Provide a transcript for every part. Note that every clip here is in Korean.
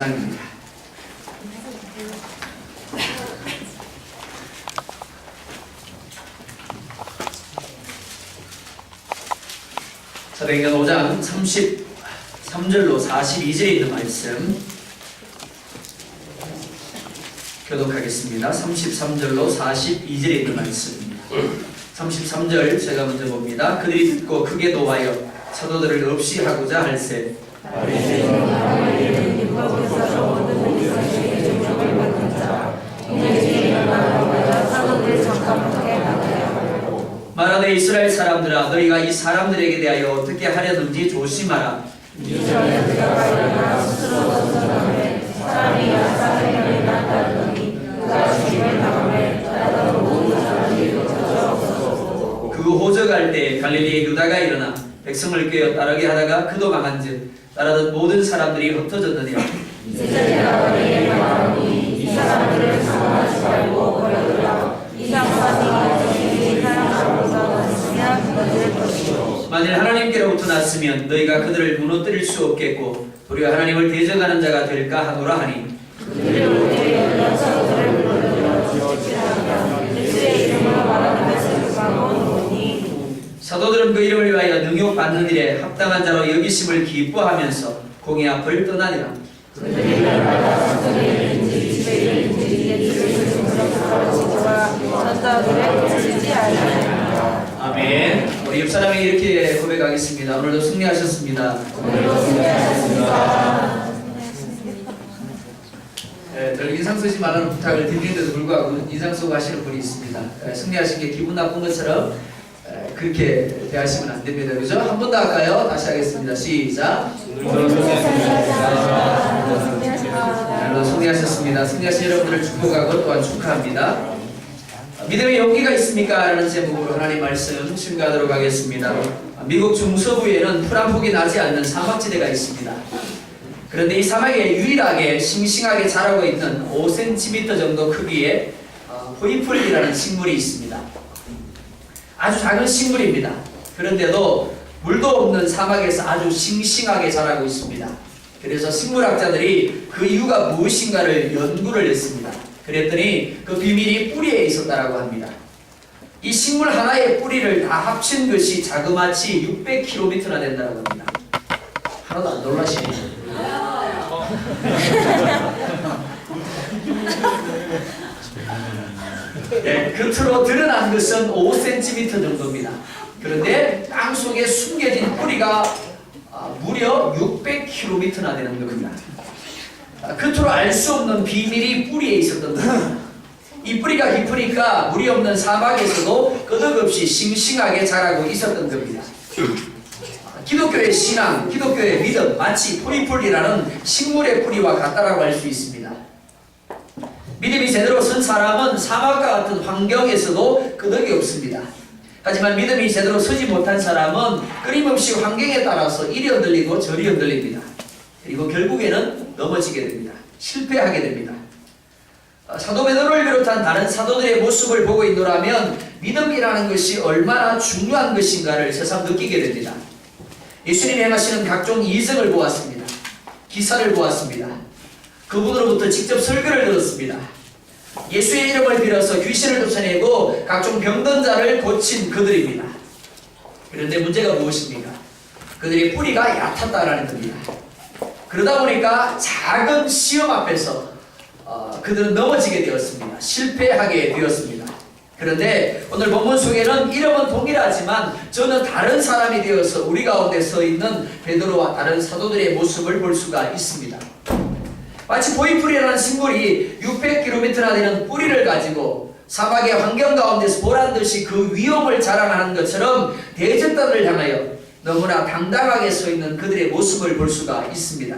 입니다. 사도행전 5장 33절로 42절에 있는 말씀 교독하겠습니다. 33절로 42절에 있는 말씀입니다. 33절 제가 먼저 봅니다. 그들이 듣고 크게 노하여 사도들을 없이 하고자 할세 말하되 이스라엘 사람들아 너희가 이 사람들에게 대하여 어떻게 하려는지 조심하라. 그 호적할 때 갈릴리의 유다가 일어나 백성을 꿰어 따르게 하다가 그도 망한즉 따르던 모든 사람들이 흩어졌느니라. 이 사람들을 상하지 말고 버려두라. 만일 하나님께로부터 났으면 너희가 그들을 무너뜨릴 수 없겠고 도리어 하나님을 대적하는 자가 될까 하노라 하니 사도들은 그 이름을 위하여 능욕받는 일에 합당한 자로 여기심을 기뻐하면서 공의 앞을 떠나니라. 아멘. 우리 옆사람에게 이렇게 고백하겠습니다. 오늘도 승리하셨습니다. 늘 인상 쓰지 말라는 부탁을 드리는데도 불구하고 인상 쓰고 하시는 분이 있습니다. 승리하신 게 기분 나쁜 것처럼 그렇게 대하시면 안 됩니다. 그죠? 한 번 더 할까요? 다시 하겠습니다. 시작. 승리하셨습니다. 승리하신 여러분들을 축복하고 또한 축하합니다. 믿음의 용기가 있습니까? 라는 제목으로 하나님 말씀 증거하도록 하겠습니다. 미국 중서부에는 풀 한 폭이 나지 않는 사막지대가 있습니다. 그런데 이 사막에 유일하게 싱싱하게 자라고 있는 5cm 정도 크기의 호이풀이라는 식물이 있습니다. 아주 작은 식물입니다. 그런데도 물도 없는 사막에서 아주 싱싱하게 자라고 있습니다. 그래서 식물학자들이 그 이유가 무엇인가를 연구를 했습니다. 그랬더니 그 비밀이 뿌리에 있었다고 합니다. 이 식물 하나의 뿌리를 다 합친 것이 자그마치 600km나 된다고 합니다. 하나도 안 놀라시네요. 네, 겉으로 드러난 것은 5cm 정도입니다. 그런데 땅속에 숨겨진 뿌리가 무려 600km나 되는 겁니다. 겉으로 알 수 없는 비밀이 뿌리에 있었던 겁니다. 이 뿌리가 깊으니까 물이 없는 사막에서도 끄덕없이 싱싱하게 자라고 있었던 겁니다. 기독교의 신앙, 기독교의 믿음, 마치 포이풀이라는 식물의 뿌리와 같다라고 할 수 있습니다. 믿음이 제대로 선 사람은 사막과 같은 환경에서도 끄덕이 없습니다. 하지만 믿음이 제대로 서지 못한 사람은 끊임없이 환경에 따라서 이리 흔들리고 저리 흔들립니다. 그리고 결국에는 넘어지게 됩니다. 실패하게 됩니다. 사도 베드로를 비롯한 다른 사도들의 모습을 보고 있노라면 믿음이라는 것이 얼마나 중요한 것인가를 새삼 느끼게 됩니다. 예수님이 행하시는 각종 이적을 보았습니다. 기사를 보았습니다. 그분으로부터 직접 설교를 들었습니다. 예수의 이름을 빌어서 귀신을 쫓아내고 각종 병든 자를 고친 그들입니다. 그런데 문제가 무엇입니까? 그들의 뿌리가 얕았다라는 겁니다. 그러다 보니까 작은 시험 앞에서 그들은 넘어지게 되었습니다. 실패하게 되었습니다. 그런데 오늘 본문 속에는 이름은 동일하지만 저는 다른 사람이 되어서 우리 가운데 서 있는 베드로와 다른 사도들의 모습을 볼 수가 있습니다. 마치 보이풀이라는 식물이 600km나 되는 뿌리를 가지고 사막의 환경 가운데서 보란듯이 그 위험을 자랑하는 것처럼 대적단을 향하여 너무나 당당하게 서 있는 그들의 모습을 볼 수가 있습니다.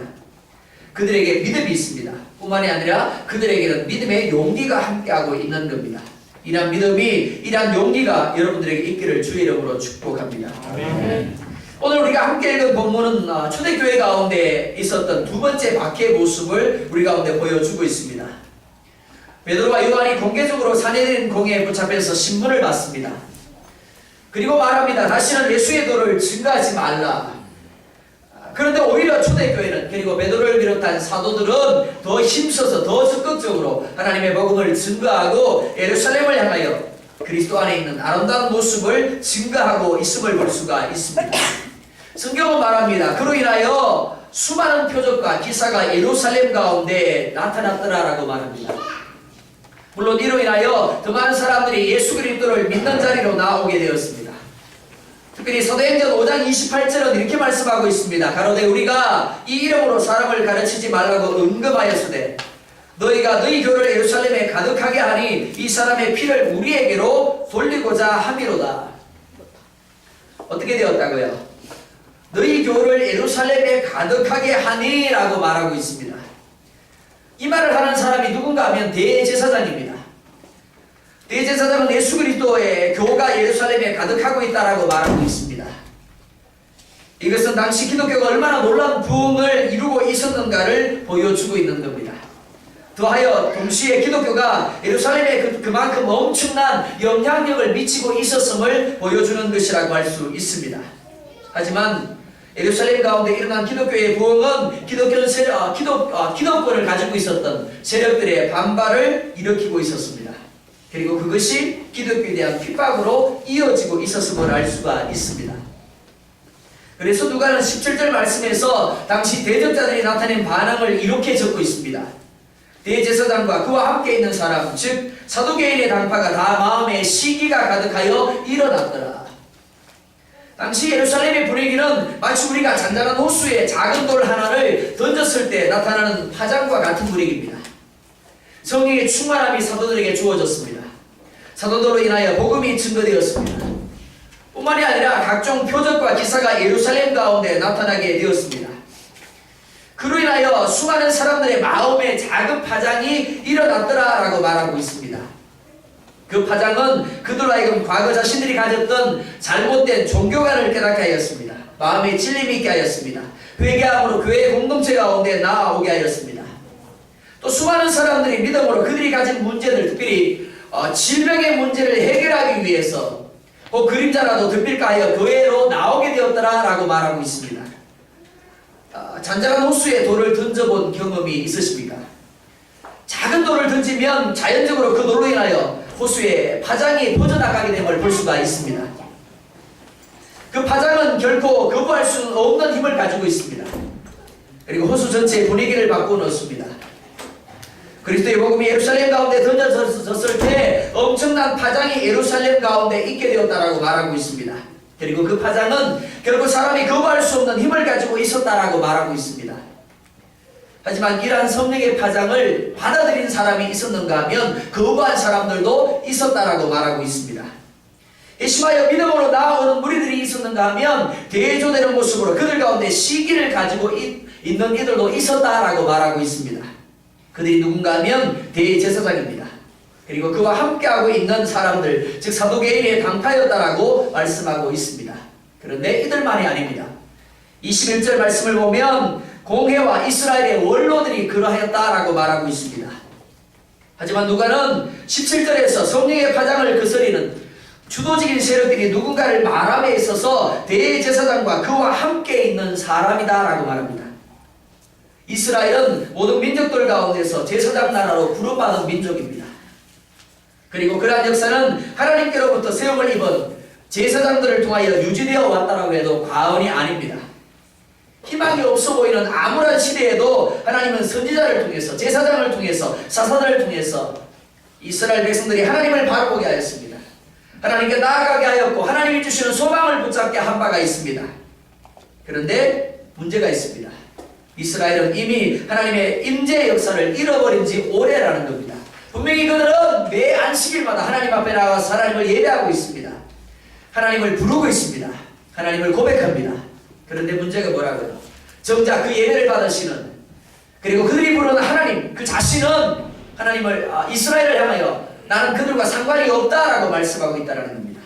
그들에게 믿음이 있습니다. 뿐만이 아니라 그들에게는 믿음의 용기가 함께하고 있는 겁니다. 이러한 믿음이, 이러한 용기가 여러분들에게 있기를 주의 이름으로 축복합니다. 아멘. 오늘 우리가 함께 읽은 본문은 초대교회 가운데 있었던 두 번째 박해의 모습을 우리 가운데 보여주고 있습니다. 베드로와 요한이 공개적으로 산헤드린 공회에 붙잡혀서 신문을 받습니다. 그리고 말합니다. 다시는 예수의 도를 증거하지 말라. 그런데 오히려 초대교회는 그리고 베드로를 비롯한 사도들은 더 힘써서 더 적극적으로 하나님의 복음을 증거하고 예루살렘을 향하여 그리스도 안에 있는 아름다운 모습을 증거하고 있음을 볼 수가 있습니다. 성경은 말합니다. 그로 인하여 수많은 표적과 기사가 예루살렘 가운데 나타났더라라고 말합니다. 물론 이로 인하여 더 많은 사람들이 예수 그리스도를 믿는 자리로 나오게 되었습니다. 특별히 사도행전 5장 28절은 이렇게 말씀하고 있습니다. 가로되 우리가 이 이름으로 사람을 가르치지 말라고 언급하였으되 너희가 너희 교를 예루살렘에 가득하게 하니 이 사람의 피를 우리에게로 돌리고자 함이로다. 어떻게 되었다고요? 너희 교를 예루살렘에 가득하게 하니 라고 말하고 있습니다. 이 말을 하는 사람이 누군가 하면 대제사장입니다. 대제사장은 예수 그리스도의 교가 예루살렘에 가득하고 있다라고 말하고 있습니다. 이것은 당시 기독교가 얼마나 놀라운 부흥을 이루고 있었는가를 보여주고 있는 겁니다. 더하여 동시에 기독교가 예루살렘에 그만큼 엄청난 영향력을 미치고 있었음을 보여주는 것이라고 할 수 있습니다. 하지만 예루살렘 가운데 일어난 기독교의 부흥은 기독권을 가지고 있었던 세력들의 반발을 일으키고 있었습니다. 그리고 그것이 기독교에 대한 핍박으로 이어지고 있었음을 알 수가 있습니다. 그래서 누가는 17절 말씀에서 당시 대적자들이 나타낸 반응을 이렇게 적고 있습니다. 대제사장과 그와 함께 있는 사람, 즉 사두개인의 당파가 다 마음에 시기가 가득하여 일어났더라. 당시 예루살렘의 분위기는 마치 우리가 잔잔한 호수에 작은 돌 하나를 던졌을 때 나타나는 파장과 같은 분위기입니다. 성령의 충만함이 사도들에게 주어졌습니다. 사도들로 인하여 복음이 증거되었습니다. 뿐만이 아니라 각종 표적과 기사가 예루살렘 가운데 나타나게 되었습니다. 그로 인하여 수많은 사람들의 마음에 작은 파장이 일어났더라라고 말하고 있습니다. 그 파장은 그들로 하여금 과거 자신들이 가졌던 잘못된 종교관을 깨닫게 하였습니다. 마음에 찔림이 있게 하였습니다. 회개함으로 교회 공동체 가운데 나아오게 하였습니다. 또 수많은 사람들이 믿음으로 그들이 가진 문제들, 특별히 질병의 문제를 해결하기 위해서 그림자라도 덮일까 하여 교회로 나오게 되었더라라고 말하고 있습니다. 잔잔한 호수에 돌을 던져본 경험이 있으십니까? 작은 돌을 던지면 자연적으로 그 돌로 인하여 호수에 파장이 퍼져나가게 됨을 볼 수가 있습니다. 그 파장은 결코 거부할 수 없는 힘을 가지고 있습니다. 그리고 호수 전체의 분위기를 바꿔놓습니다. 그리스도의 복음이 예루살렘 가운데 던져졌을 때 엄청난 파장이 예루살렘 가운데 있게 되었다라고 말하고 있습니다. 그리고 그 파장은 결국 사람이 거부할 수 없는 힘을 가지고 있었다라고 말하고 있습니다. 하지만 이러한 성령의 파장을 받아들인 사람이 있었는가 하면 거부한 사람들도 있었다라고 말하고 있습니다. 심하여 믿음으로 나아오는 무리들이 있었는가 하면 대조되는 모습으로 그들 가운데 시기를 가지고 있는 이들도 있었다라고 말하고 있습니다. 그들이 누군가 하면 대제사장입니다. 그리고 그와 함께하고 있는 사람들, 즉 사두개인의 당파였다라고 말씀하고 있습니다. 그런데 이들만이 아닙니다. 21절 말씀을 보면 공회와 이스라엘의 원로들이 그러하였다라고 말하고 있습니다. 하지만 누가는 17절에서 성령의 파장을 거스리는 주도적인 세력들이 누군가를 말함에 있어서 대제사장과 그와 함께 있는 사람이다라고 말합니다. 이스라엘은 모든 민족들 가운데서 제사장 나라로 부름받은 민족입니다. 그리고 그러한 역사는 하나님께로부터 세움을 입은 제사장들을 통하여 유지되어 왔다라고 해도 과언이 아닙니다. 희망이 없어 보이는 암울한 시대에도 하나님은 선지자를 통해서, 제사장을 통해서, 사사들을 통해서 이스라엘 백성들이 하나님을 바라보게 하였습니다. 하나님께 나아가게 하였고 하나님이 주시는 소망을 붙잡게 한 바가 있습니다. 그런데 문제가 있습니다. 이스라엘은 이미 하나님의 임재의 역사를 잃어버린 지 오래라는 겁니다. 분명히 그들은 매 안식일마다 하나님 앞에 나와서 하나님을 예배하고 있습니다. 하나님을 부르고 있습니다. 하나님을 고백합니다. 그런데 문제가 뭐라고요? 정작 그 예배를 받으시는, 그리고 그들이 부르는 하나님, 그 자신은 하나님을, 이스라엘을 향하여 나는 그들과 상관이 없다라고 말씀하고 있다는 겁니다.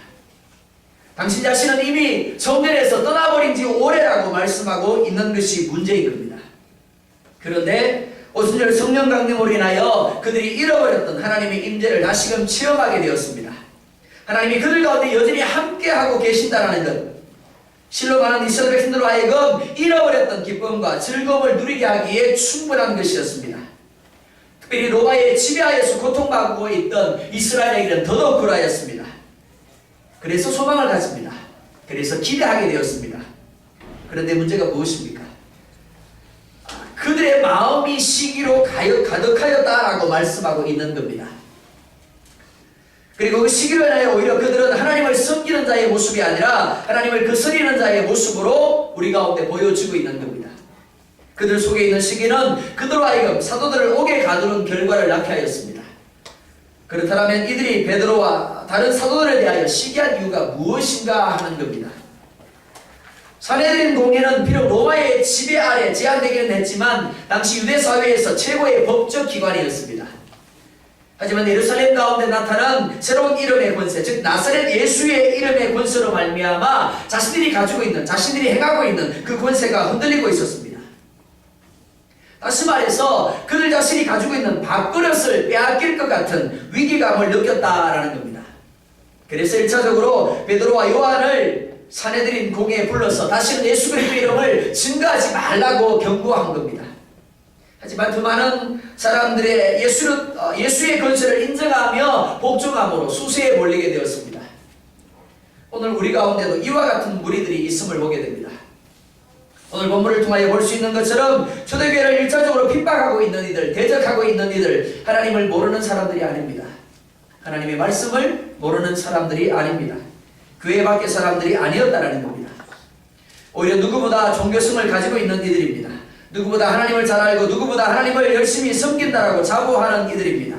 당신 자신은 이미 성전에서 떠나버린 지 오래라고 말씀하고 있는 것이 문제인 겁니다. 그런데 오순절 성령 강림으로 인하여 그들이 잃어버렸던 하나님의 임재를 다시금 체험하게 되었습니다. 하나님이 그들 가운데 여전히 함께하고 계신다는 것, 실로 많은 이스라엘 백성들로 하여금 잃어버렸던 기쁨과 즐거움을 누리게 하기에 충분한 것이었습니다. 특별히 로마의 지배하에서 고통받고 있던 이스라엘에게는 더더욱 그러하였습니다. 그래서 소망을 가집니다. 그래서 기대하게 되었습니다. 그런데 문제가 무엇입니까? 그들의 마음이 시기로 가득하였다라고 말씀하고 있는 겁니다. 그리고 그 시기로 인하여 오히려 그들은 하나님을 섬기는 자의 모습이 아니라 하나님을 거스리는 자의 모습으로 우리 가운데 보여지고 있는 겁니다. 그들 속에 있는 시기는 그들로 하여금 사도들을 옥에 가두는 결과를 낳게 하였습니다. 그렇다면 이들이 베드로와 다른 사도들에 대하여 시기한 이유가 무엇인가 하는 겁니다. 사내들인 공회는 비록 로마의 지배 아래 제한되기는 했지만 당시 유대 사회에서 최고의 법적 기관이었습니다. 하지만 예루살렘 가운데 나타난 새로운 이름의 권세, 즉 나사렛 예수의 이름의 권세로 말미암아 자신들이 가지고 있는, 자신들이 행하고 있는 그 권세가 흔들리고 있었습니다. 다시 말해서 그들 자신이 가지고 있는 밥그릇을 빼앗길 것 같은 위기감을 느꼈다라는 겁니다. 그래서 1차적으로 베드로와 요한을 사내들인 공회에 불러서 다시는 예수 그리스도의 이름을 증거하지 말라고 경고한 겁니다. 하지만 그 많은 사람들의 예수의 권세를 인정하며 복종함으로 수세에 몰리게 되었습니다. 오늘 우리 가운데도 이와 같은 무리들이 있음을 보게 됩니다. 오늘 본문을 통하여 볼 수 있는 것처럼 초대교회를 1차적으로 핍박하고 있는 이들, 대적하고 있는 이들, 하나님을 모르는 사람들이 아닙니다. 하나님의 말씀을 모르는 사람들이 아닙니다. 교회 밖의 사람들이 아니었다라는 겁니다. 오히려 누구보다 종교성을 가지고 있는 이들입니다. 누구보다 하나님을 잘 알고 누구보다 하나님을 열심히 섬긴다라고 자부하는 이들입니다.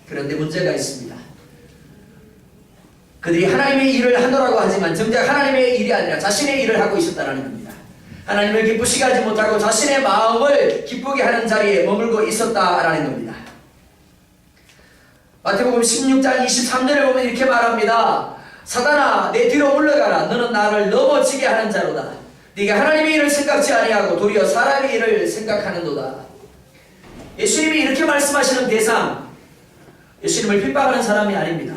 그런데 문제가 있습니다. 그들이 하나님의 일을 하노라고 하지만 정작 하나님의 일이 아니라 자신의 일을 하고 있었다는 겁니다. 하나님을 기쁘시게 하지 못하고 자신의 마음을 기쁘게 하는 자리에 머물고 있었다라는 겁니다. 마태복음 16장 23절에 보면 이렇게 말합니다. 사단아 내 뒤로 물러가라. 너는 나를 넘어지게 하는 자로다. 네가 하나님의 일을 생각지 아니하고 도리어 사람의 일을 생각하는도다. 예수님이 이렇게 말씀하시는 대상, 예수님을 핍박하는 사람이 아닙니다.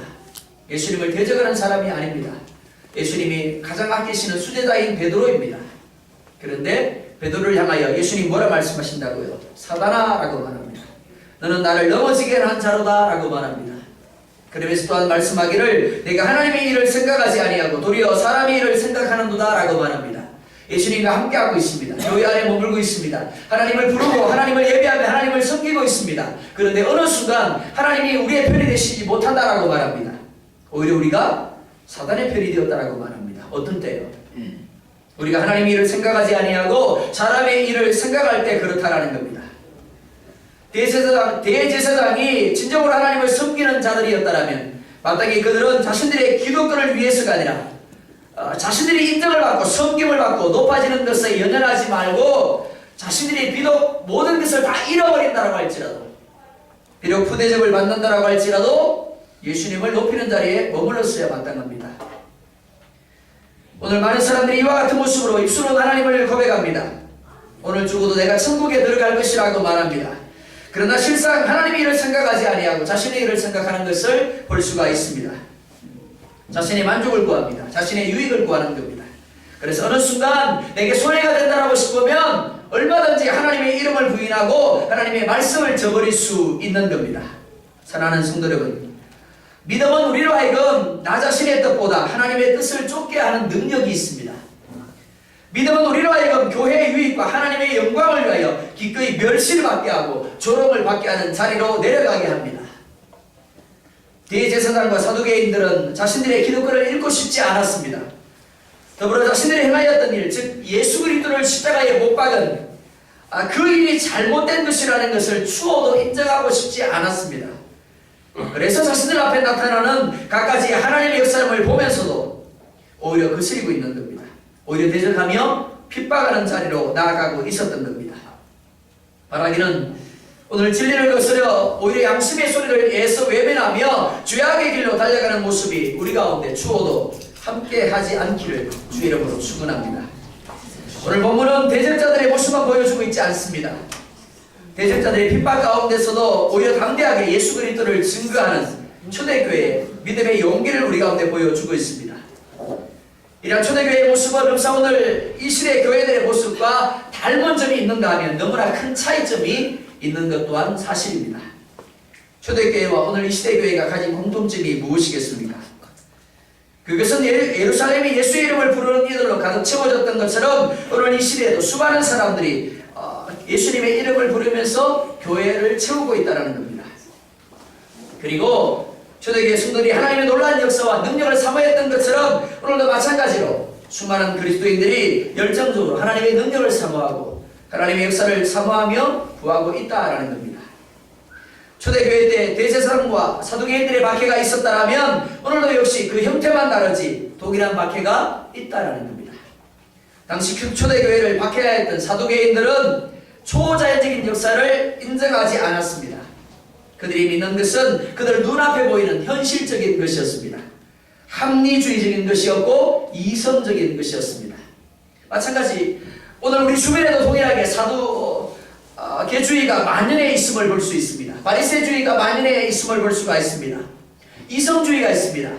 예수님을 대적하는 사람이 아닙니다. 예수님이 가장 아끼시는 수제자인 베드로입니다. 그런데 베드로를 향하여 예수님이 뭐라 말씀하신다고요? 사단아 라고 말합니다. 너는 나를 넘어지게 한 자로다 라고 말합니다. 그러면서 또한 말씀하기를 내가 하나님의 일을 생각하지 아니하고 도리어 사람의 일을 생각하는도다 라고 말합니다. 예수님과 함께하고 있습니다. 교회 안에 머물고 있습니다. 하나님을 부르고 하나님을 예배하며 하나님을 섬기고 있습니다. 그런데 어느 순간 하나님이 우리의 편이 되시지 못한다라고 말합니다. 오히려 우리가 사단의 편이 되었다라고 말합니다. 어떤 때요? 우리가 하나님의 일을 생각하지 아니하고 사람의 일을 생각할 때 그렇다라는 겁니다. 대제사장이 진정으로 하나님을 섬기는 자들이었다면 마땅히 그들은 자신들의 기독권을 위해서가 아니라 자신들이 인정을 받고 섬김을 받고 높아지는 것에 연연하지 말고 자신들이 비록 모든 것을 다 잃어버린다라고 할지라도 비록 푸대접을 받는다라고 할지라도 예수님을 높이는 자리에 머물렀어야 마땅합니다. 오늘 많은 사람들이 이와 같은 모습으로 입술로 하나님을 고백합니다. 오늘 죽어도 내가 천국에 들어갈 것이라고 말합니다. 그러나 실상 하나님의 일을 생각하지 아니하고 자신의 일을 생각하는 것을 볼 수가 있습니다. 자신의 만족을 구합니다. 자신의 유익을 구하는 겁니다. 그래서 어느 순간 내게 손해가 된다라고 싶으면 얼마든지 하나님의 이름을 부인하고 하나님의 말씀을 저버릴 수 있는 겁니다. 사랑하는 성도 여러분, 믿음은 우리로 하여금 나 자신의 뜻보다 하나님의 뜻을 쫓게 하는 능력이 있습니다. 믿음은 우리로 하여금 교회의 유익과 하나님의 영광을 위하여 기꺼이 멸시를 받게 하고 조롱을 받게 하는 자리로 내려가게 합니다. 대제사장과 사두개인들은 자신들의 기독권을 잃고 싶지 않았습니다. 더불어 자신들이 행하였던 일, 즉 예수 그리스도를 십자가에 못 박은 그 일이 잘못된 것이라는 것을 추호도 인정하고 싶지 않았습니다. 그래서 자신들 앞에 나타나는 갖가지 하나님의 역사를 보면서도 오히려 거스리고 있는 겁니다. 오히려 대적하며 핍박하는 자리로 나아가고 있었던 겁니다. 바라기는 오늘 진리를 거스려 오히려 양심의 소리를 애써 외면하며 죄악의 길로 달려가는 모습이 우리 가운데 추호도 함께 하지 않기를 주 이름으로 축원합니다. 오늘 본문은 대적자들의 모습만 보여주고 있지 않습니다. 대적자들의 핍박 가운데서도 오히려 담대하게 예수 그리스도를 증거하는 초대교회의 믿음의 용기를 우리 가운데 보여주고 있습니다. 이러한 초대교회의 모습은 흡사 오늘 이 시대 교회들의 모습과 닮은 점이 있는가 하면 너무나 큰 차이점이 있는 것 또한 사실입니다. 초대교회와 오늘 이 시대 교회가 가진 공통점이 무엇이겠습니까? 그것은 예루살렘이 예수의 이름을 부르는 이들로 가득 채워졌던 것처럼 오늘 이 시대에도 수많은 사람들이 예수님의 이름을 부르면서 교회를 채우고 있다는 겁니다. 그리고 초대교회 성도들이 하나님의 놀라운 역사와 능력을 사모했던 것처럼 오늘도 마찬가지로 수많은 그리스도인들이 열정적으로 하나님의 능력을 사모하고 하나님의 역사를 사모하며 구하고 있다라는 겁니다. 초대교회 때 대제사장과 사두개인들의 박해가 있었다면 오늘도 역시 그 형태만 다르지 동일한 박해가 있다라는 겁니다. 당시 초대교회를 박해하였던 사두개인들은 초자연적인 역사를 인정하지 않았습니다. 그들이 믿는 것은 그들 눈앞에 보이는 현실적인 것이었습니다. 합리주의적인 것이었고 이성적인 것이었습니다. 마찬가지 오늘 우리 주변에도 동일하게 사두개주의가 만연해 있음을 볼 수 있습니다. 바리새주의가 만연해 있음을 볼 수가 있습니다. 이성주의가 있습니다.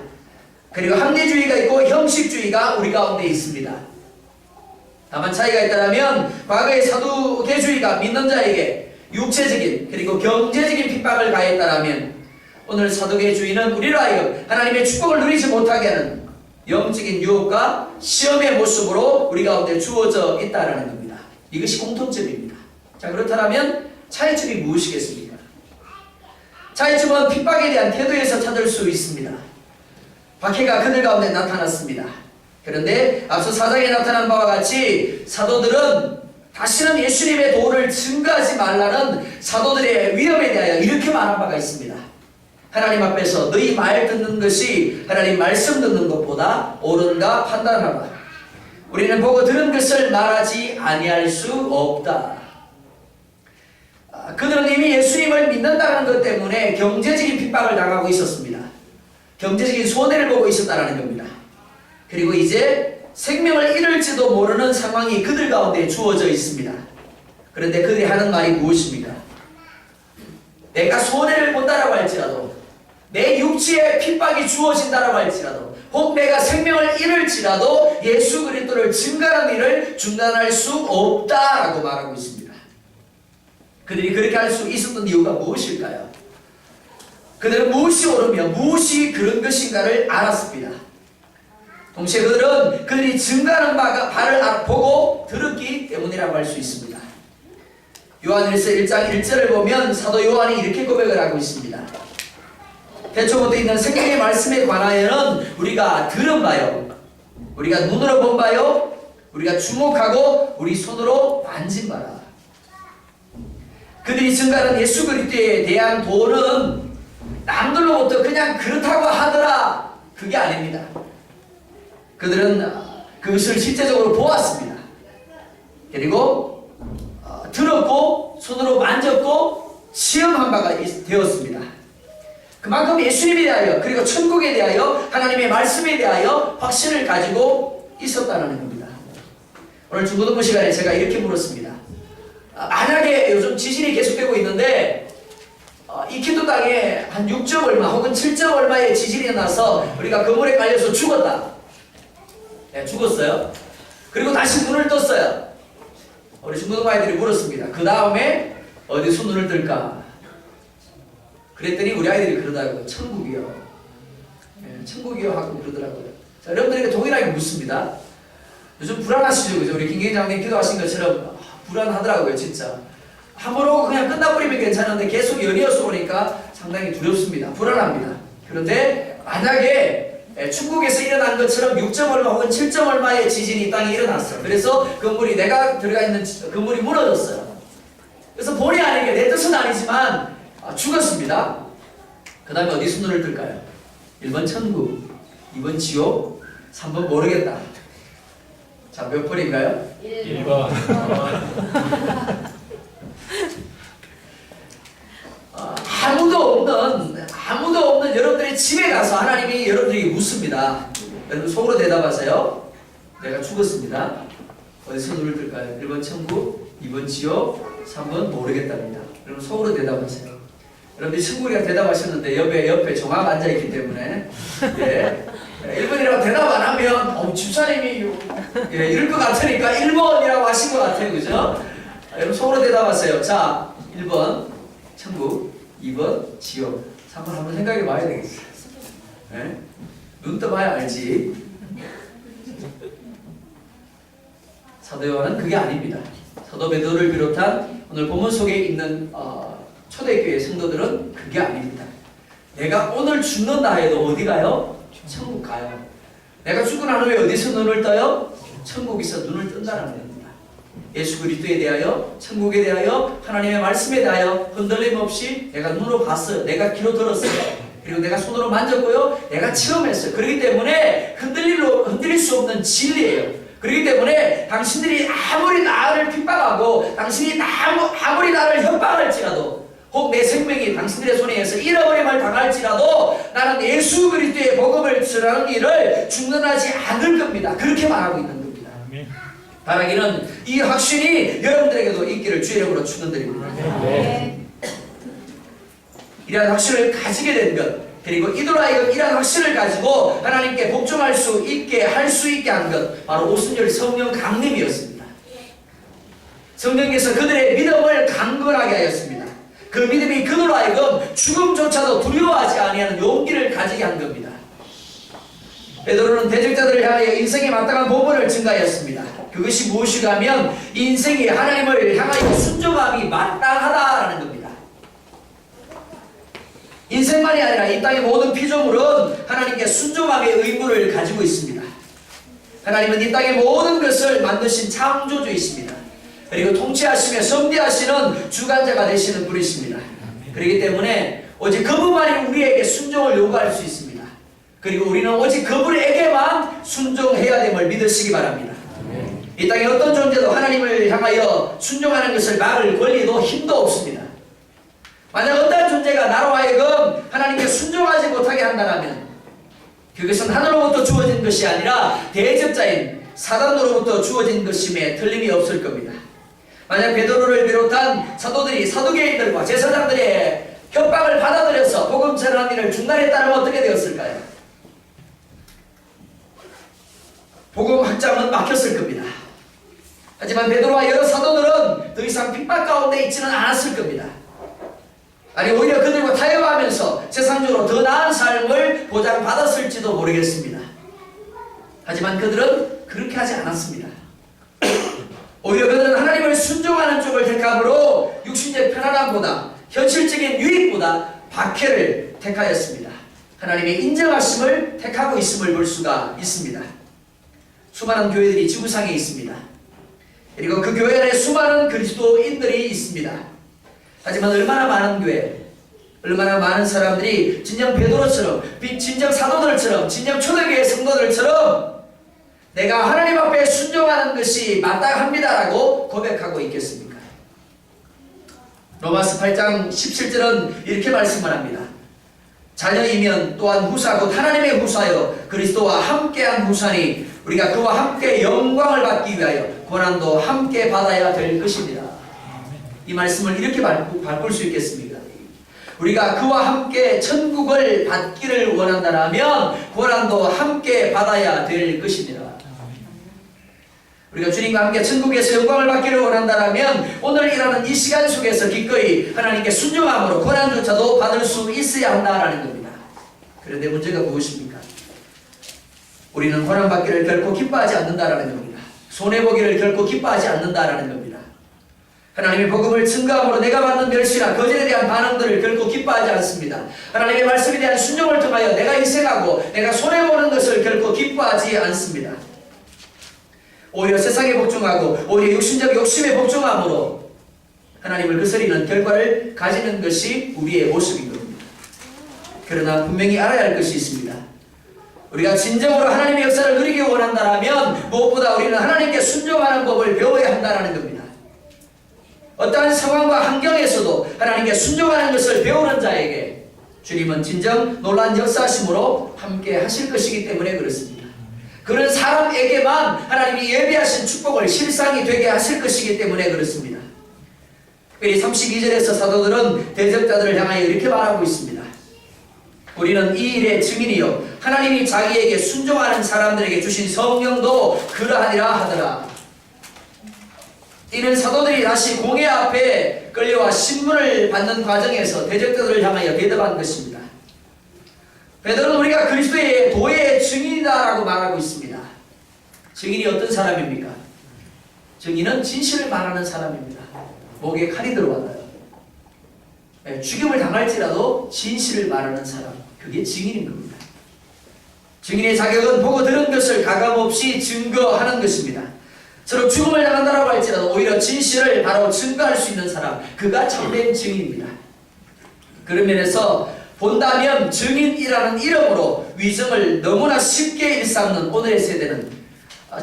그리고 합리주의가 있고 형식주의가 우리 가운데 있습니다. 다만 차이가 있다면 과거의 사두개주의가 믿는 자에게 육체적인 그리고 경제적인 핍박을 가했다면 오늘 사두개주의는 우리로 하여금 하나님의 축복을 누리지 못하게 하는 영적인 유혹과 시험의 모습으로 우리 가운데 주어져 있다는 겁니다. 이것이 공통점입니다. 자, 그렇다면 차이점이 무엇이겠습니까? 차이점은 핍박에 대한 태도에서 찾을 수 있습니다. 박해가 그들 가운데 나타났습니다. 그런데 앞서 4장에 나타난 바와 같이 사도들은 다시는 예수님의 도를 증거하지 말라는 사도들의 위험에 대하여 이렇게 말한 바가 있습니다. 하나님 앞에서 너희 말 듣는 것이 하나님 말씀 듣는 것보다 옳은가 판단하라. 우리는 보고 들은 것을 말하지 아니할 수 없다. 그들은 이미 예수님을 믿는다는 것 때문에 경제적인 핍박을 당하고 있었습니다. 경제적인 손해를 보고 있었다는 겁니다. 그리고 이제 생명을 잃을지도 모르는 상황이 그들 가운데 주어져 있습니다. 그런데 그들이 하는 말이 무엇입니까? 내가 손해를 본다라고 할지라도 내 육체에 핍박이 주어진다라고 할지라도 혹 내가 생명을 잃을지라도 예수 그리스도를 증거하는 일을 중단할 수 없다라고 말하고 있습니다. 그들이 그렇게 할 수 있었던 이유가 무엇일까요? 그들은 무엇이 옳으며 무엇이 그런 것인가를 알았습니다. 동시에 그들이 증거하는 바를 보고 들었기 때문이라고 할 수 있습니다. 요한일서 1장 1절을 보면 사도 요한이 이렇게 고백을 하고 있습니다. 태초부터 있는 생명의 말씀에 관하여는 우리가 들은 바요, 우리가 눈으로 본 바요, 우리가 주목하고 우리 손으로 만진 바라. 그들이 증거하는 예수 그리스도에 대한 도는 남들로부터 그냥 그렇다고 하더라, 그게 아닙니다. 그들은 그것을 실제적으로 보았습니다. 그리고 들었고 손으로 만졌고 시험한 바가 되었습니다. 그만큼 예수님에 대하여 그리고 천국에 대하여 하나님의 말씀에 대하여 확신을 가지고 있었다는 겁니다. 오늘 중고등부 시간에 제가 이렇게 물었습니다. 만약에 요즘 지진이 계속되고 있는데 이키도 땅에 한 6점 얼마 혹은 7점 얼마의 지진이 나서 우리가 그물에 깔려서 죽었다. 네, 죽었어요. 그리고 다시 눈을 떴어요. 우리 중고등부 아이들이 물었습니다. 그 다음에 어디서 눈을 뜰까? 그랬더니 우리 아이들이 그러더라고요. 천국이요. 네, 천국이요 하고 그러더라고요. 자, 여러분들에게 동일하게 묻습니다. 요즘 불안하시죠? 그죠? 우리 김경희 장님 기도하신 것처럼 불안하더라고요. 진짜. 한번 오고 그냥 끝나버리면 괜찮은데 계속 연이어서 오니까 상당히 두렵습니다. 불안합니다. 그런데 만약에 중국에서 일어난 것처럼 6점 얼마 혹은 7점 얼마의 지진이 이 땅에 일어났어요. 그래서 건물이 내가 들어가 있는 건물이 무너졌어요. 그래서 본의 아니게 내 뜻은 아니지만 죽었습니다. 그 다음에 어디서 눈을 뜰까요? 1번 천국, 2번 지옥, 3번 모르겠다. 자, 몇 번인가요? 1번. 아무도 없는 여러분들의 집에 가서 하나님이 여러분들에게 묻습니다. 여러분 속으로 대답하세요. 내가 죽었습니다. 어디서 눈을 뜰까요? 1번 천국, 2번 지옥, 3번 모르겠답니다. 여러분 속으로 대답하세요. 여러분들이 천국이라 대답하셨는데 옆에 종아가 앉아있기 때문에 1번이라고 대답 안 하면 집사님이 이럴 것 같으니까 1번이라고 하신 것 같아요. 그죠? 여러분 속으로 대답하세요. 자, 1번 천국, 2번 지옥. 3번 한번 생각해 봐야 되겠어요. 네? 눈 떠봐야 알지. 사도 요한은 그게 아닙니다. 사도 베드로를 비롯한 오늘 본문 속에 있는 초대교회 성도들은 그게 아닙니다. 내가 오늘 죽는다 해도 어디 가요? 천국 가요. 내가 죽고 난 후에 어디서 눈을 떠요? 천국에서 눈을 뜬다는 겁니다. 예수 그리스도에 대하여, 천국에 대하여, 하나님의 말씀에 대하여 흔들림 없이 내가 눈으로 봤어요. 내가 귀로 들었어요. 그리고 내가 손으로 만졌고요. 내가 체험했어요. 그렇기 때문에 흔들릴 수 없는 진리예요. 그렇기 때문에 당신들이 아무리 나를 핍박하고 당신이 아무리 나를 협박할지라도 혹 내 생명이 당신들의 손에 의해서 잃어버림을 당할지라도 나는 예수 그리스도의 복음을 전하는 일을 중단하지 않을 겁니다. 그렇게 말하고 있는 겁니다. 바라기는 이 확신이 여러분들에게도 있기를 주의 이름으로 축원드립니다. 이러한 확신을 가지게 된 것, 그리고 이들 하여금 이러한 확신을 가지고 하나님께 복종할 수 있게 할 수 있게 한 것, 바로 오순절 성령 강림이었습니다. 성령께서 그들의 믿음을 강건하게 하였습니다. 그 믿음이 그들로 하여금 죽음조차도 두려워하지 아니하는 용기를 가지게 한 겁니다. 베드로는 대적자들을 향하여 인생에 마땅한 본분을 증가하였습니다. 그것이 무엇이가 하면 인생이 하나님을 향하여 순종함이 마땅하다라는 겁니다. 인생만이 아니라 이 땅의 모든 피조물은 하나님께 순종함의 의무를 가지고 있습니다. 하나님은 이 땅의 모든 것을 만드신 창조주이십니다. 그리고 통치하시며 섭리하시는 주관자가 되시는 분이십니다. 그렇기 때문에 오직 그분만이 우리에게 순종을 요구할 수 있습니다. 그리고 우리는 오직 그분에게만 순종해야 됨을 믿으시기 바랍니다. 이 땅에 어떤 존재도 하나님을 향하여 순종하는 것을 막을 권리도 힘도 없습니다. 만약 어떤 존재가 나로 하여금 하나님께 순종하지 못하게 한다면 그것은 하늘로부터 주어진 것이 아니라 대적자인 사단으로부터 주어진 것임에 틀림이 없을 겁니다. 만약 베드로를 비롯한 사도들이 사두개인들과 제사장들의 협박을 받아들여서 복음 전하는 일을 중단했다면 어떻게 되었을까요? 복음 확장은 막혔을 겁니다. 하지만 베드로와 여러 사도들은 더 이상 핍박 가운데 있지는 않았을 겁니다. 아니 오히려 그들과 타협하면서 세상적으로 더 나은 삶을 보장받았을지도 모르겠습니다. 하지만 그들은 그렇게 하지 않았습니다. 오히려 그들은 하나님을 순종하는 쪽을 택함으로 육신적 편안함보다 현실적인 유익보다 박해를 택하였습니다. 하나님의 인정하심을 택하고 있음을 볼 수가 있습니다. 수많은 교회들이 지구상에 있습니다. 그리고 그 교회 안에 수많은 그리스도인들이 있습니다. 하지만 얼마나 많은 교회, 얼마나 많은 사람들이 진정 베드로처럼, 진정 사도들처럼, 진정 초대교회 성도들처럼 내가 하나님 앞에 순종하는 것이 마땅합니다라고 고백하고 있겠습니까? 로마서 8장 17절은 이렇게 말씀을 합니다. 자녀이면 또한 후사 곧 하나님의 후사여 그리스도와 함께한 후사니 우리가 그와 함께 영광을 받기 위하여 고난도 함께 받아야 될 것입니다. 이 말씀을 이렇게 바꿀 수 있겠습니까? 우리가 그와 함께 천국을 받기를 원한다면 고난도 함께 받아야 될 것입니다. 우리가 주님과 함께 천국에서 영광을 받기를 원한다면 오늘 일하는 이 시간 속에서 기꺼이 하나님께 순종함으로 고난조차도 받을 수 있어야 한다는 겁니다. 그런데 문제가 무엇입니까? 우리는 고난받기를 결코 기뻐하지 않는다는 겁니다. 손해보기를 결코 기뻐하지 않는다는 겁니다. 하나님의 복음을 증거함으로 내가 받는 멸시나 거절에 대한 반응들을 결코 기뻐하지 않습니다. 하나님의 말씀에 대한 순종을 통하여 내가 희생하고 내가 손해보는 것을 결코 기뻐하지 않습니다. 오히려 세상에 복종하고 오히려 육신적 욕심에 복종함으로 하나님을 거스리는 결과를 가지는 것이 우리의 모습인 겁니다. 그러나 분명히 알아야 할 것이 있습니다. 우리가 진정으로 하나님의 역사를 누리기 원한다면 무엇보다 우리는 하나님께 순종하는 법을 배워야 한다는 겁니다. 어떠한 상황과 환경에서도 하나님께 순종하는 것을 배우는 자에게 주님은 진정 놀라운 역사하심으로 함께 하실 것이기 때문에 그렇습니다. 그런 사람에게만 하나님이 예비하신 축복을 실상이 되게 하실 것이기 때문에 그렇습니다. 32절에서 사도들은 대적자들을 향하여 이렇게 말하고 있습니다. 우리는 이 일의 증인이요 하나님이 자기에게 순종하는 사람들에게 주신 성령도 그러하니라 하더라. 이는 사도들이 다시 공회 앞에 끌려와 신문을 받는 과정에서 대적들을 향하여 대답한 것입니다. 베드로는 우리가 그리스도의 도의 증인이다라고 말하고 있습니다. 증인이 어떤 사람입니까? 증인은 진실을 말하는 사람입니다. 목에 칼이 들어왔나요? 죽임을 당할지라도 진실을 말하는 사람, 그게 증인인 겁니다. 증인의 자격은 보고 들은 것을 가감없이 증거하는 것입니다. 서로 죽음을 당한다라고 할지라도 오히려 진실을 바로 증거할 수 있는 사람, 그가 참된 증인입니다. 그런 면에서 본다면 증인이라는 이름으로 위증을 너무나 쉽게 일삼는 오늘의 세대는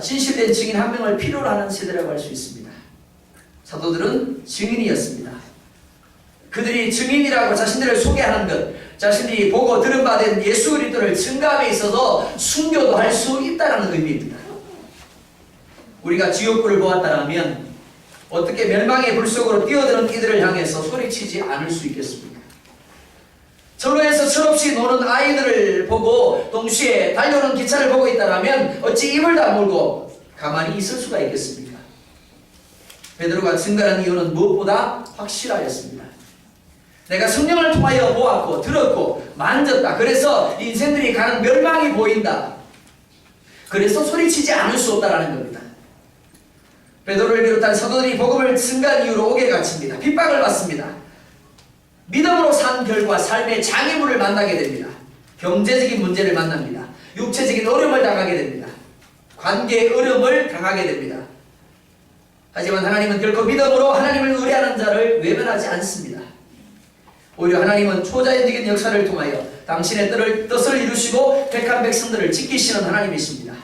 진실된 증인 한 명을 필요로 하는 세대라고 할 수 있습니다. 사도들은 증인이었습니다. 그들이 증인이라고 자신들을 소개하는 것, 자신들이 보고 들은 바 된 예수 그리스도를 증거함에 있어서 순교도 할 수 있다는 의미입니다. 우리가 지옥불을 보았다면 어떻게 멸망의 불 속으로 뛰어드는 이들을 향해서 소리치지 않을 수 있겠습니까? 철로에서 철없이 노는 아이들을 보고 동시에 달려오는 기차를 보고 있다면 어찌 입을 다물고 가만히 있을 수가 있겠습니까? 베드로가 증거한 이유는 무엇보다 확실하였습니다. 내가 성령을 통하여 보았고 들었고 만졌다. 그래서 인생들이 가는 멸망이 보인다. 그래서 소리치지 않을 수 없다는 겁니다. 베드로를 비롯한 사도들이 복음을 증거한 이유로 옥에 갇힙니다. 핍박을 받습니다. 믿음으로 산 결과 삶의 장애물을 만나게 됩니다. 경제적인 문제를 만납니다. 육체적인 어려움을 당하게 됩니다. 관계의 어려움을 당하게 됩니다. 하지만 하나님은 결코 믿음으로 하나님을 의뢰하는 자를 외면하지 않습니다. 오히려 하나님은 초자연적인 역사를 통하여 당신의 뜻을 이루시고 택한 백성들을 지키시는 하나님이십니다.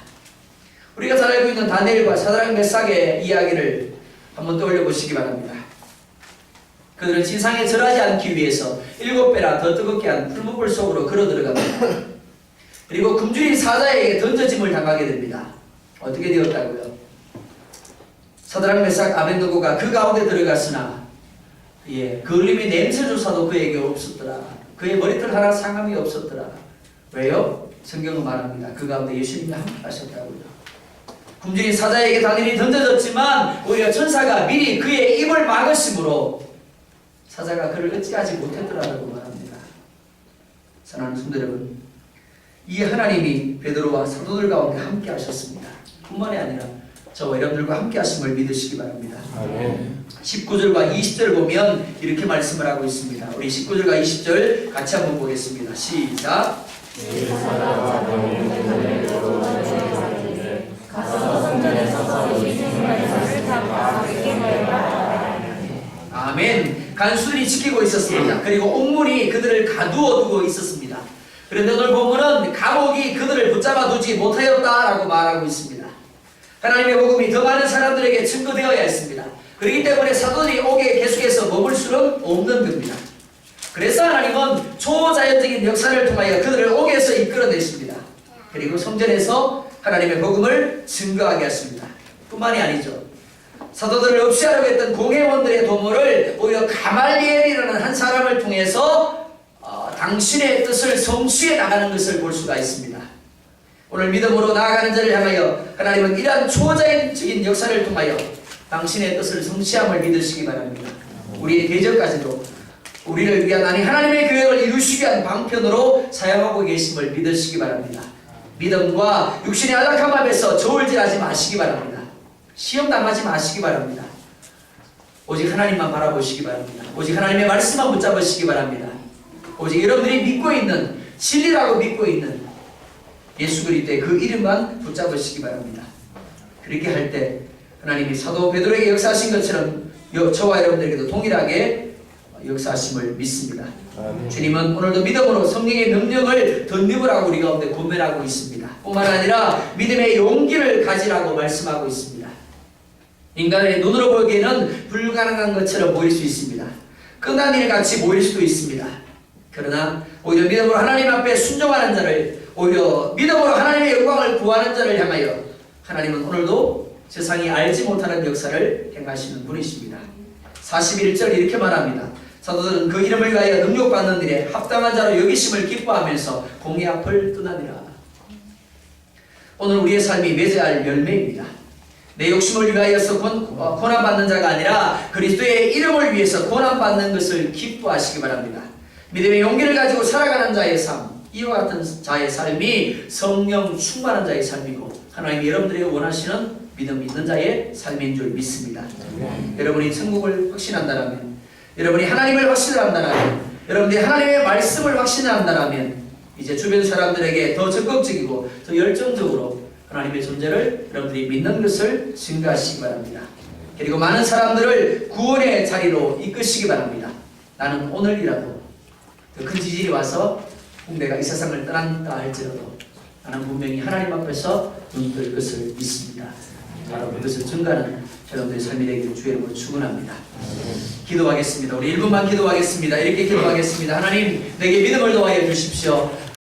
우리가 잘 알고 있는 다니엘과 사드락 메삭의 이야기를 한번 떠올려 보시기 바랍니다. 그들은 진상에 절하지 않기 위해서 7배나 더 뜨겁게 한 풀무불 속으로 걸어 들어갑니다. 그리고 굶주린 사자에게 던져짐을 당하게 됩니다. 어떻게 되었다고요? 사드락 메삭 아벤느고가 그 가운데 들어갔으나 그을림이 냄새조차도 그에게 없었더라. 그의 머리털 하나 상함이 없었더라. 왜요? 성경은 말합니다. 그 가운데 예수님이 함께 하셨다고요. 굶주린 사자에게 다니엘이 던져졌지만 오히려 천사가 미리 그의 입을 막으심으로 사자가 그를 어찌하지 못했더라고 말합니다. 사랑하는 성도 여러분, 이 하나님이 베드로와 사도들 가운데 함께 하셨습니다. 뿐만이 아니라 저와 여러분들과 함께 하심을 믿으시기 바랍니다. 아멘. 19절과 20절을 보면 이렇게 말씀을 하고 있습니다. 우리 19절과 20절 같이 한번 보겠습니다. 시작. 아멘. 간수들이 지키고 있었습니다. 그리고 옥문이 그들을 가두어 두고 있었습니다. 그런데 오늘 본문은 감옥이 그들을 붙잡아 두지 못하였다라고 말하고 있습니다. 하나님의 복음이 더 많은 사람들에게 증거되어야 했습니다. 그렇기 때문에 사도들이 옥에 계속해서 머물 수는 없는 겁니다. 그래서 하나님은 초자연적인 역사를 통하여 그들을 옥에서 이끌어내십니다. 그리고 성전에서 하나님의 복음을 증거하게 하십니다. 뿐만이 아니죠. 사도들을 없이하려고 했던 공회원들의 도모를 오히려 가말리엘이라는 한 사람을 통해서 당신의 뜻을 성취해 나가는 것을 볼 수가 있습니다. 오늘 믿음으로 나아가는 자를 향하여 하나님은 이러한 초자연적인 역사를 통하여 당신의 뜻을 성취함을 믿으시기 바랍니다. 우리의 대적까지도 우리를 위한 하나님의 계획을 이루시기 위한 방편으로 사용하고 계심을 믿으시기 바랍니다. 믿음과 육신의 안락함 앞에서 저울질하지 마시기 바랍니다. 시험 당하지 마시기 바랍니다. 오직 하나님만 바라보시기 바랍니다. 오직 하나님의 말씀만 붙잡으시기 바랍니다. 오직 여러분들이 믿고 있는 진리라고 믿고 있는 예수 그리스도의 그 이름만 붙잡으시기 바랍니다. 그렇게 할 때 하나님이 사도 베드로에게 역사하신 것처럼 저와 여러분들에게도 동일하게 역사하심을 믿습니다. 주님은 오늘도 믿음으로 성령의 능력을 덧입으라고 우리 가운데 권면하고 있습니다. 뿐만 아니라 믿음의 용기를 가지라고 말씀하고 있습니다. 인간의 눈으로 보기에는 불가능한 것처럼 보일 수 있습니다. 끝난 일 같이 보일 수도 있습니다. 그러나 오히려 믿음으로 하나님 앞에 순종하는 자를, 오히려 믿음으로 하나님의 영광을 구하는 자를 향하여 하나님은 오늘도 세상이 알지 못하는 역사를 행하시는 분이십니다. 41절 이렇게 말합니다. 사도들은 그 이름을 위하여 능력받는 일에 합당한 자로 여기심을 기뻐하면서 공의 앞을 떠나니라. 오늘 우리의 삶이 맺어야 할 열매입니다. 내 욕심을 위하여서 고난받는 자가 아니라 그리스도의 이름을 위해서 고난받는 것을 기뻐하시기 바랍니다. 믿음의 용기를 가지고 살아가는 자의 삶, 이와 같은 자의 삶이 성령 충만한 자의 삶이고 하나님이 여러분들에게 원하시는 믿음 있는 자의 삶인 줄 믿습니다. 여러분이 천국을 확신한다면, 여러분이 하나님을 확신한다면, 여러분들이 하나님의 말씀을 확신한다면 이제 주변 사람들에게 더 적극적이고 더 열정적으로 하나님의 존재를 여러분들이 믿는 것을 증가하시기 바랍니다. 그리고 많은 사람들을 구원의 자리로 이끄시기 바랍니다. 나는 오늘이라도 더 큰 지진이 와서 내가 이 세상을 떠난다 할지라도 나는 분명히 하나님 앞에서 눈뜰 것을 믿습니다. 바로 그것을 증가하는 여러분들의 삶이 되기를 주의 이름으로 축원합니다. 기도하겠습니다. 우리 1분만 기도하겠습니다. 이렇게 기도하겠습니다. 하나님, 내게 믿음을 더하여 주십시오.